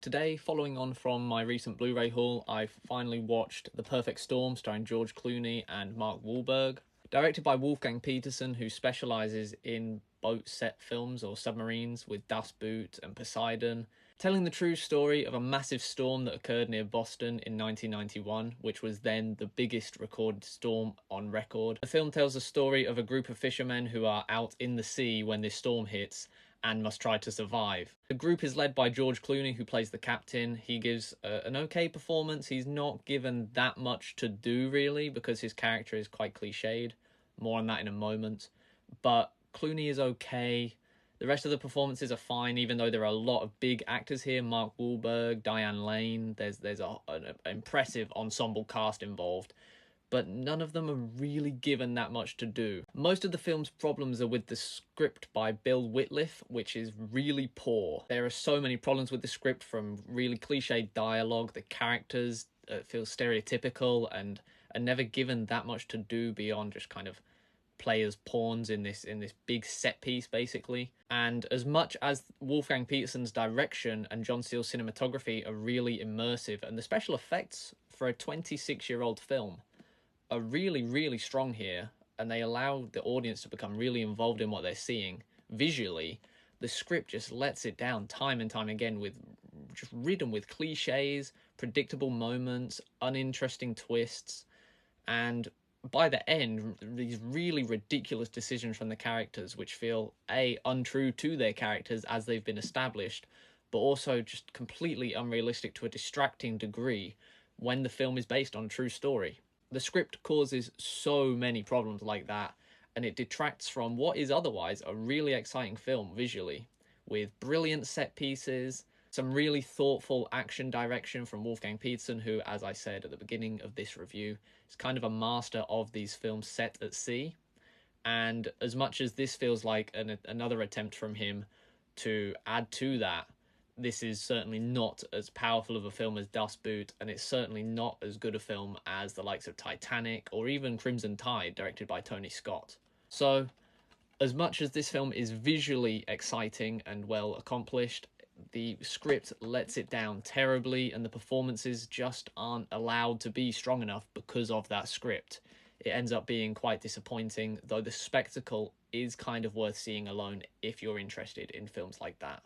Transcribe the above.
Today, following on from my recent Blu-ray haul, I finally watched The Perfect Storm starring George Clooney and Mark Wahlberg. Directed by Wolfgang Petersen, who specialises in boat set films or submarines with Das Boot and Poseidon, telling the true story of a massive storm that occurred near Boston in 1991, which was then the biggest recorded storm on record. The film tells the story of a group of fishermen who are out in the sea when this storm hits and must try to survive. The group is led by George Clooney, who plays the captain. He gives an okay performance. He's not given that much to do, really, because his character is quite cliched. More on that in a moment. But Clooney is okay. The rest of the performances are fine, even though there are a lot of big actors here. Mark Wahlberg, Diane Lane. There's an impressive ensemble cast involved, but none of them are really given that much to do. Most of the film's problems are with the script by Bill Whitliff, which is really poor. There are so many problems with the script, from really cliched dialogue, the characters feel stereotypical and are never given that much to do beyond just kind of players pawns in this big set piece, basically. And as much as Wolfgang Petersen's direction and John Steele's cinematography are really immersive, and the special effects for a 26-year-old film are really, really strong here, and they allow the audience to become really involved in what they're seeing visually, the script just lets it down time and time again, with just ridden with cliches, predictable moments, uninteresting twists, and by the end, these really ridiculous decisions from the characters, which feel untrue to their characters as they've been established, but also just completely unrealistic to a distracting degree when the film is based on a true story. The script causes so many problems like that, and it detracts from what is otherwise a really exciting film visually, with brilliant set pieces, some really thoughtful action direction from Wolfgang Petersen, who, as I said at the beginning of this review, is kind of a master of these films set at sea. And as much as this feels like another attempt from him to add to that, this is certainly not as powerful of a film as Das Boot, and it's certainly not as good a film as the likes of Titanic or even Crimson Tide, directed by Tony Scott. So, as much as this film is visually exciting and well accomplished, the script lets it down terribly, and the performances just aren't allowed to be strong enough because of that script. It ends up being quite disappointing, though the spectacle is kind of worth seeing alone if you're interested in films like that.